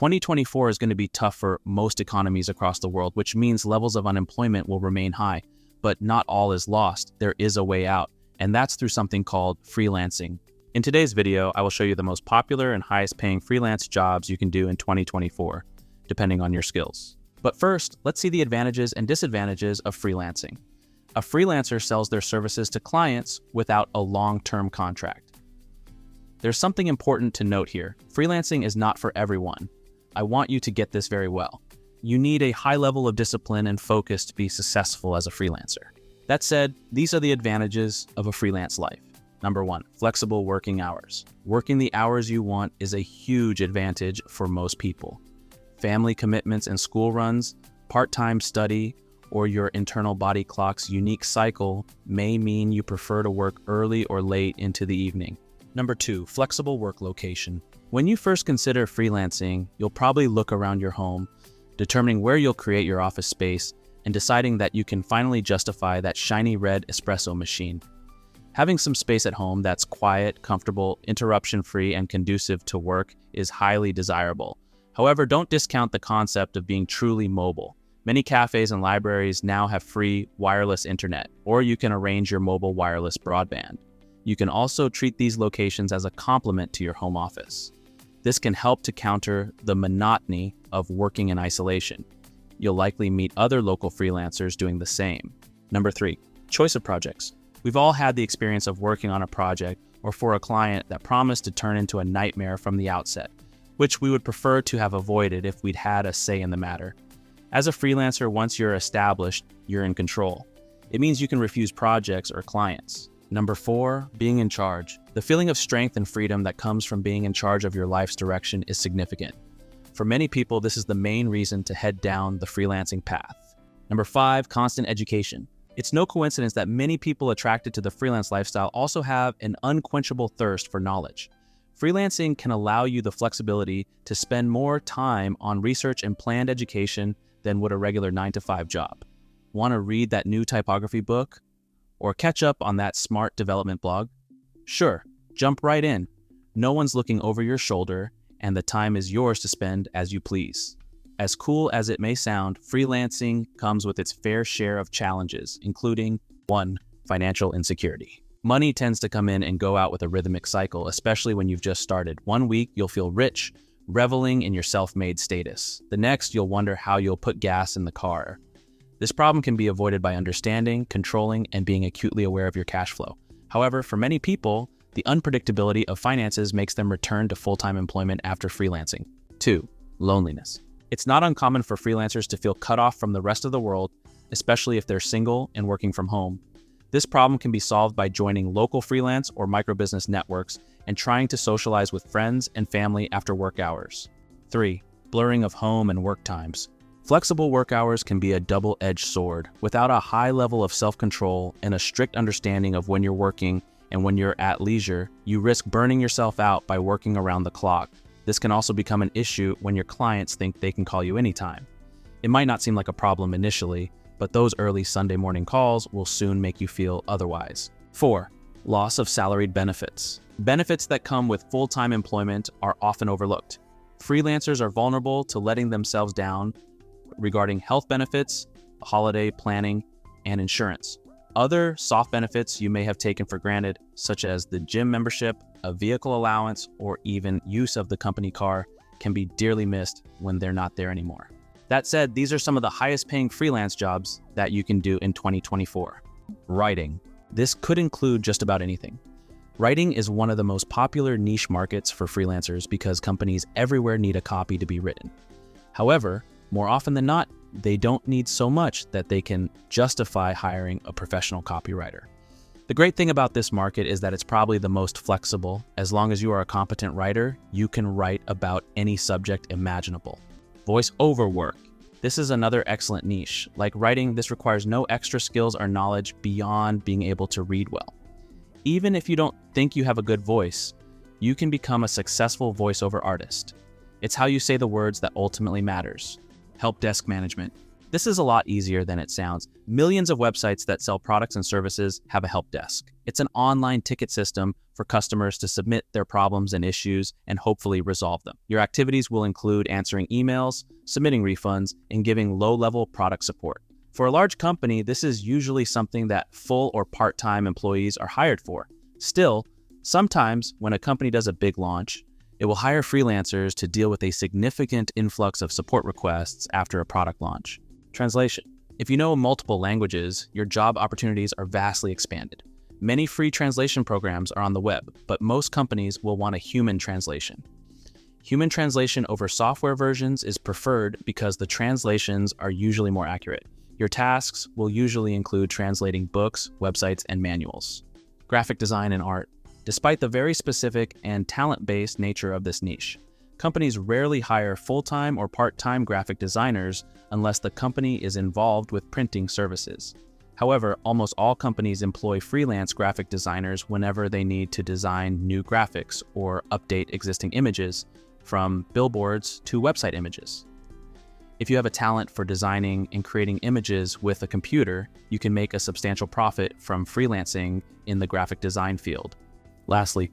2024 is going to be tough for most economies across the world, which means levels of unemployment will remain high. But not all is lost. There is a way out, and that's through something called freelancing. In today's video, I will show you the most popular and highest paying freelance jobs you can do in 2024, depending on your skills. But first, let's see the advantages and disadvantages of freelancing. A freelancer sells their services to clients without a long-term contract. There's something important to note here. Freelancing is not for everyone. I want you to get this very well. You need a high level of discipline and focus to be successful as a freelancer. That said, these are the advantages of a freelance life. Number 1, flexible working hours. Working the hours you want is a huge advantage for most people. Family commitments and school runs, part-time study, or your internal body clock's unique cycle may mean you prefer to work early or late into the evening. Number 2, flexible work location. When you first consider freelancing, you'll probably look around your home, determining where you'll create your office space, and deciding that you can finally justify that shiny red espresso machine. Having some space at home that's quiet, comfortable, interruption-free, and conducive to work is highly desirable. However, don't discount the concept of being truly mobile. Many cafes and libraries now have free wireless internet, or you can arrange your mobile wireless broadband. You can also treat these locations as a complement to your home office. This can help to counter the monotony of working in isolation. You'll likely meet other local freelancers doing the same. Number 3, choice of projects. We've all had the experience of working on a project or for a client that promised to turn into a nightmare from the outset, which we would prefer to have avoided if we'd had a say in the matter. As a freelancer, once you're established, you're in control. It means you can refuse projects or clients. Number 4, being in charge. The feeling of strength and freedom that comes from being in charge of your life's direction is significant. For many people, this is the main reason to head down the freelancing path. Number 5, constant education. It's no coincidence that many people attracted to the freelance lifestyle also have an unquenchable thirst for knowledge. Freelancing can allow you the flexibility to spend more time on research and planned education than would a regular 9-to-5 job. Want to read that new typography book? Or catch up on that smart development blog? Sure, jump right in. No one's looking over your shoulder, and the time is yours to spend as you please. As cool as it may sound, freelancing comes with its fair share of challenges, including 1, financial insecurity. Money tends to come in and go out with a rhythmic cycle, especially when you've just started. One week, you'll feel rich, reveling in your self-made status. The next, you'll wonder how you'll put gas in the car. This problem can be avoided by understanding, controlling, and being acutely aware of your cash flow. However, for many people, the unpredictability of finances makes them return to full-time employment after freelancing. 2, loneliness. It's not uncommon for freelancers to feel cut off from the rest of the world, especially if they're single and working from home. This problem can be solved by joining local freelance or microbusiness networks and trying to socialize with friends and family after work hours. 3, blurring of home and work times. Flexible work hours can be a double-edged sword. Without a high level of self-control and a strict understanding of when you're working and when you're at leisure, you risk burning yourself out by working around the clock. This can also become an issue when your clients think they can call you anytime. It might not seem like a problem initially, but those early Sunday morning calls will soon make you feel otherwise. 4, loss of salaried benefits. Benefits that come with full-time employment are often overlooked. Freelancers are vulnerable to letting themselves down regarding health benefits, holiday planning, and insurance. Other soft benefits you may have taken for granted, such as the gym membership, a vehicle allowance, or even use of the company car, can be dearly missed when they're not there anymore. That said, these are some of the highest paying freelance jobs that you can do in 2024. Writing. This could include just about anything. Writing is one of the most popular niche markets for freelancers because companies everywhere need a copy to be written. However, more often than not, they don't need so much that they can justify hiring a professional copywriter. The great thing about this market is that it's probably the most flexible. As long as you are a competent writer, you can write about any subject imaginable. Voiceover work. This is another excellent niche. Like writing, this requires no extra skills or knowledge beyond being able to read well. Even if you don't think you have a good voice, you can become a successful voiceover artist. It's how you say the words that ultimately matters. Help desk management. This is a lot easier than it sounds. Millions of websites that sell products and services have a help desk. It's an online ticket system for customers to submit their problems and issues and hopefully resolve them. Your activities will include answering emails, submitting refunds, and giving low-level product support. For a large company, this is usually something that full or part-time employees are hired for. Still, sometimes when a company does a big launch, it will hire freelancers to deal with a significant influx of support requests after a product launch. Translation. If you know multiple languages, your job opportunities are vastly expanded. Many free translation programs are on the web, but most companies will want a human translation. Human translation over software versions is preferred because the translations are usually more accurate. Your tasks will usually include translating books, websites, and manuals. Graphic design and art. Despite the very specific and talent-based nature of this niche, companies rarely hire full-time or part-time graphic designers unless the company is involved with printing services. However, almost all companies employ freelance graphic designers whenever they need to design new graphics or update existing images, from billboards to website images. If you have a talent for designing and creating images with a computer, you can make a substantial profit from freelancing in the graphic design field. Lastly,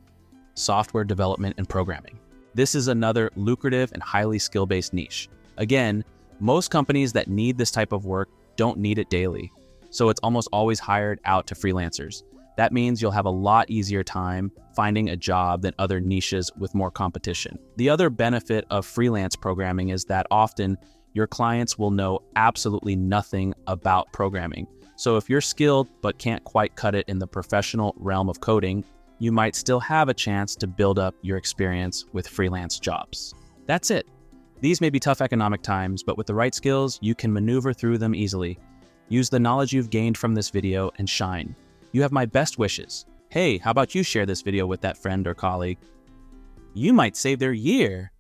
software development and programming. This is another lucrative and highly skill-based niche. Again, most companies that need this type of work don't need it daily, so it's almost always hired out to freelancers. That means you'll have a lot easier time finding a job than other niches with more competition. The other benefit of freelance programming is that often your clients will know absolutely nothing about programming. So if you're skilled but can't quite cut it in the professional realm of coding, you might still have a chance to build up your experience with freelance jobs. That's it. These may be tough economic times, but with the right skills, you can maneuver through them easily. Use the knowledge you've gained from this video and shine. You have my best wishes. Hey, how about you share this video with that friend or colleague? You might save their year.